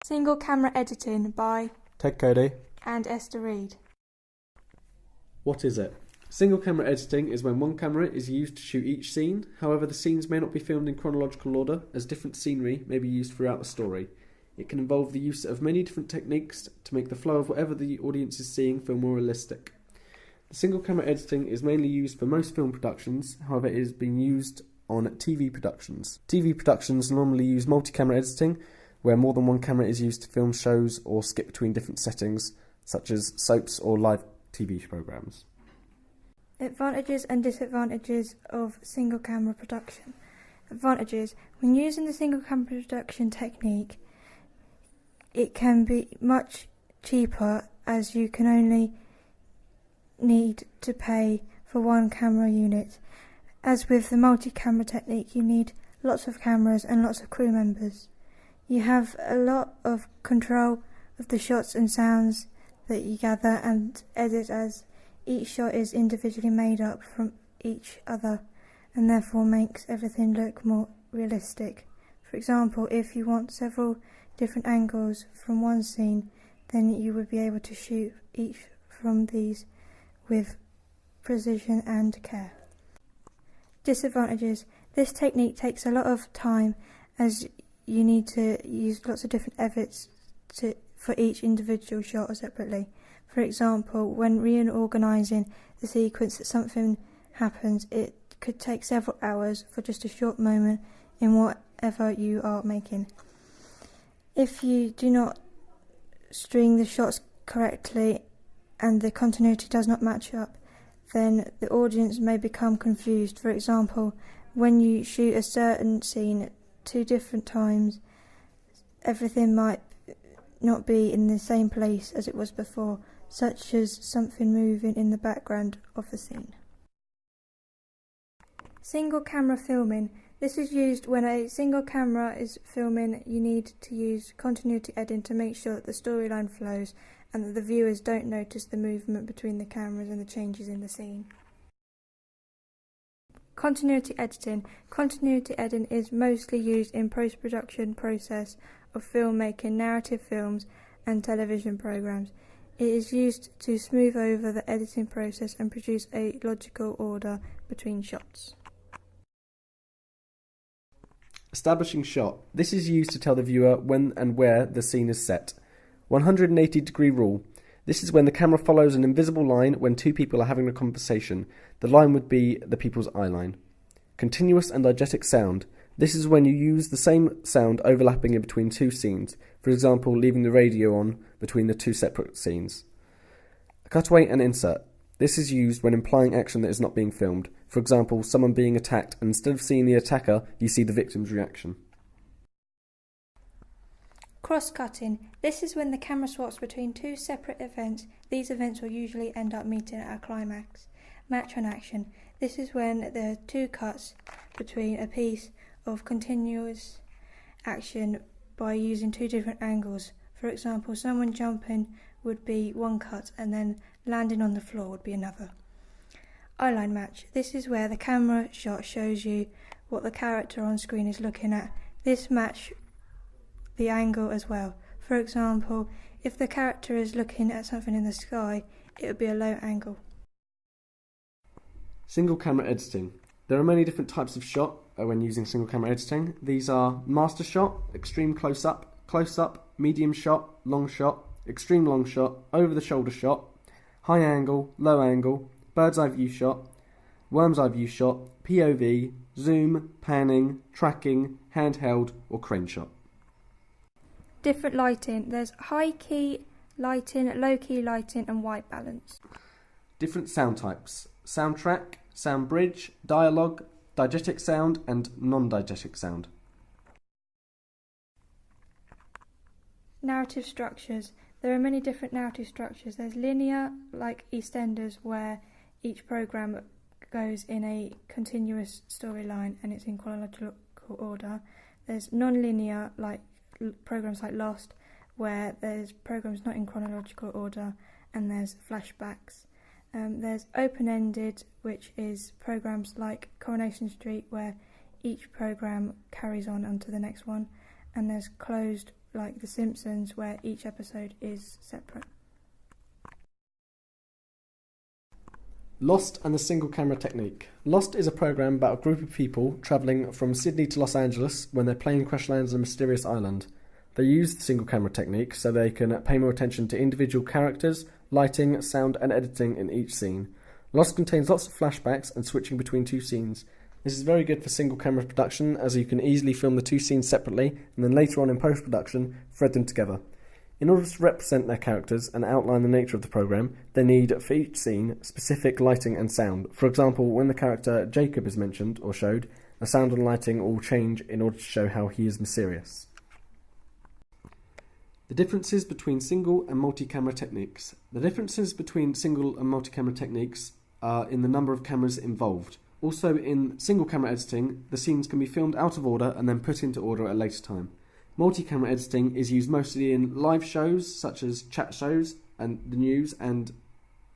Single camera editing by Ted Cody and Esther Reed. What is it? Single camera editing is when one camera is used to shoot each scene. However, the scenes may not be filmed in chronological order, as different scenery may be used throughout the story. It can involve the use of many different techniques to make the flow of whatever the audience is seeing feel more realistic. The single camera editing is mainly used for most film productions, however it is being used on TV productions. TV productions normally use multi-camera editing, where more than one camera is used to film shows or skip between different settings, such as soaps or live TV programs. Advantages and disadvantages of single camera production. Advantages: when using the single camera production technique, it can be much cheaper as you can only need to pay for one camera unit. As with the multi-camera technique, you need lots of cameras and lots of crew members. You have a lot of control of the shots and sounds that you gather and edit, as each shot is individually made up from each other and therefore makes everything look more realistic. For example, if you want several different angles from one scene, then you would be able to shoot each from these with precision and care. Disadvantages: this technique takes a lot of time, as you need to use lots of different efforts for each individual shot separately. For example, when reorganising the sequence that something happens, it could take several hours for just a short moment in whatever you are making. If you do not string the shots correctly and the continuity does not match up, then the audience may become confused. For example, when you shoot a certain scene 2 different times, everything might not be in the same place as it was before, such as something moving in the background of the scene. Single camera filming. This is used when a single camera is filming. You need to use continuity editing to make sure that the storyline flows and that the viewers don't notice the movement between the cameras and the changes in the scene. Continuity editing. Continuity editing is mostly used in post-production process of filmmaking, narrative films and television programs. It is used to smooth over the editing process and produce a logical order between shots. Establishing shot. This is used to tell the viewer when and where the scene is set. 180-degree rule. This is when the camera follows an invisible line when 2 people are having a conversation. The line would be the people's eye line. Continuous and diegetic sound. This is when you use the same sound overlapping in between 2 scenes, for example, leaving the radio on between the 2 separate scenes. Cutaway and insert. This is used when implying action that is not being filmed. For example, someone being attacked, and instead of seeing the attacker, you see the victim's reaction. Cross-cutting. This is when the camera swaps between 2 separate events. These events will usually end up meeting at a climax. Match on action. This is when there are 2 cuts between a piece of continuous action by using 2 different angles. For example, someone jumping would be one cut and then landing on the floor would be another. Eyeline match. This is where the camera shot shows you what the character on screen is looking at. This match the angle as well. For example, if the character is looking at something in the sky, it would be a low angle. Single camera editing. There are many different types of shot when using single camera editing. These are master shot, extreme close-up, medium shot, long shot, extreme long shot, over the shoulder shot, high angle, low angle, bird's eye view shot, worm's eye view shot, POV, zoom, panning, tracking, handheld or crane shot. Different lighting. There's high key lighting, low key lighting and white balance. Different sound types. Soundtrack, sound bridge, dialogue, diegetic sound and non-diegetic sound. Narrative structures. There are many different narrative structures. There's linear, like EastEnders, where each programme goes in a continuous storyline and it's in chronological order. There's non-linear, like programmes like Lost, where there's programmes not in chronological order and there's flashbacks. There's open-ended, which is programmes like Coronation Street, where each programme carries on onto the next one. And there's closed, like The Simpsons, where each episode is separate. Lost and the single camera technique. Lost is a program about a group of people travelling from Sydney to Los Angeles when their plane crash lands on a mysterious island. They use the single camera technique so they can pay more attention to individual characters, lighting, sound and editing in each scene. Lost contains lots of flashbacks and switching between two scenes. This is very good for single camera production, as you can easily film the two scenes separately and then later on in post-production thread them together. In order to represent their characters and outline the nature of the program, they need, for each scene, specific lighting and sound. For example, when the character Jacob is mentioned or showed, the sound and lighting will change in order to show how he is mysterious. The differences between single and multi-camera techniques. The differences between single and multi-camera techniques are in the number of cameras involved. Also, in single camera editing, the scenes can be filmed out of order and then put into order at a later time. Multi-camera editing is used mostly in live shows, such as chat shows and the news and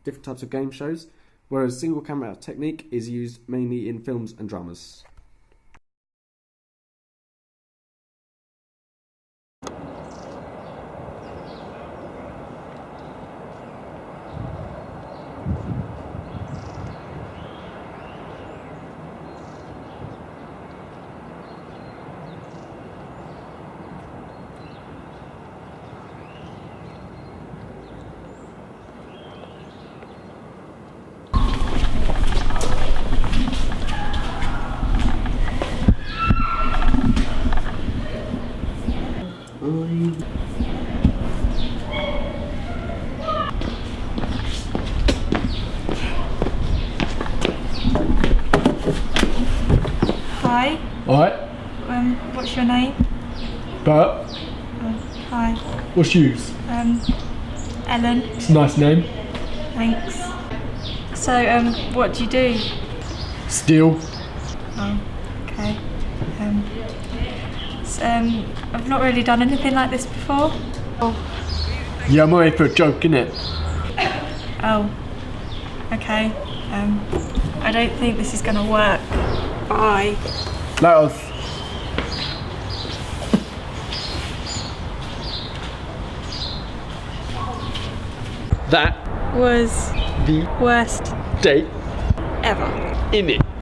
different types of game shows, whereas single camera technique is used mainly in films and dramas. Hi. Alright, What's your name? Bert, Hi. what's yours? Ellen. It's a nice name. Thanks. So, what do you do? Steele. Oh, okay. I've not really done anything like this before. Oh. Yeah, I'm ready for a joke, innit? Oh. Okay. I don't think this is gonna work. Bye. Later. That Was the worst date ever. in it.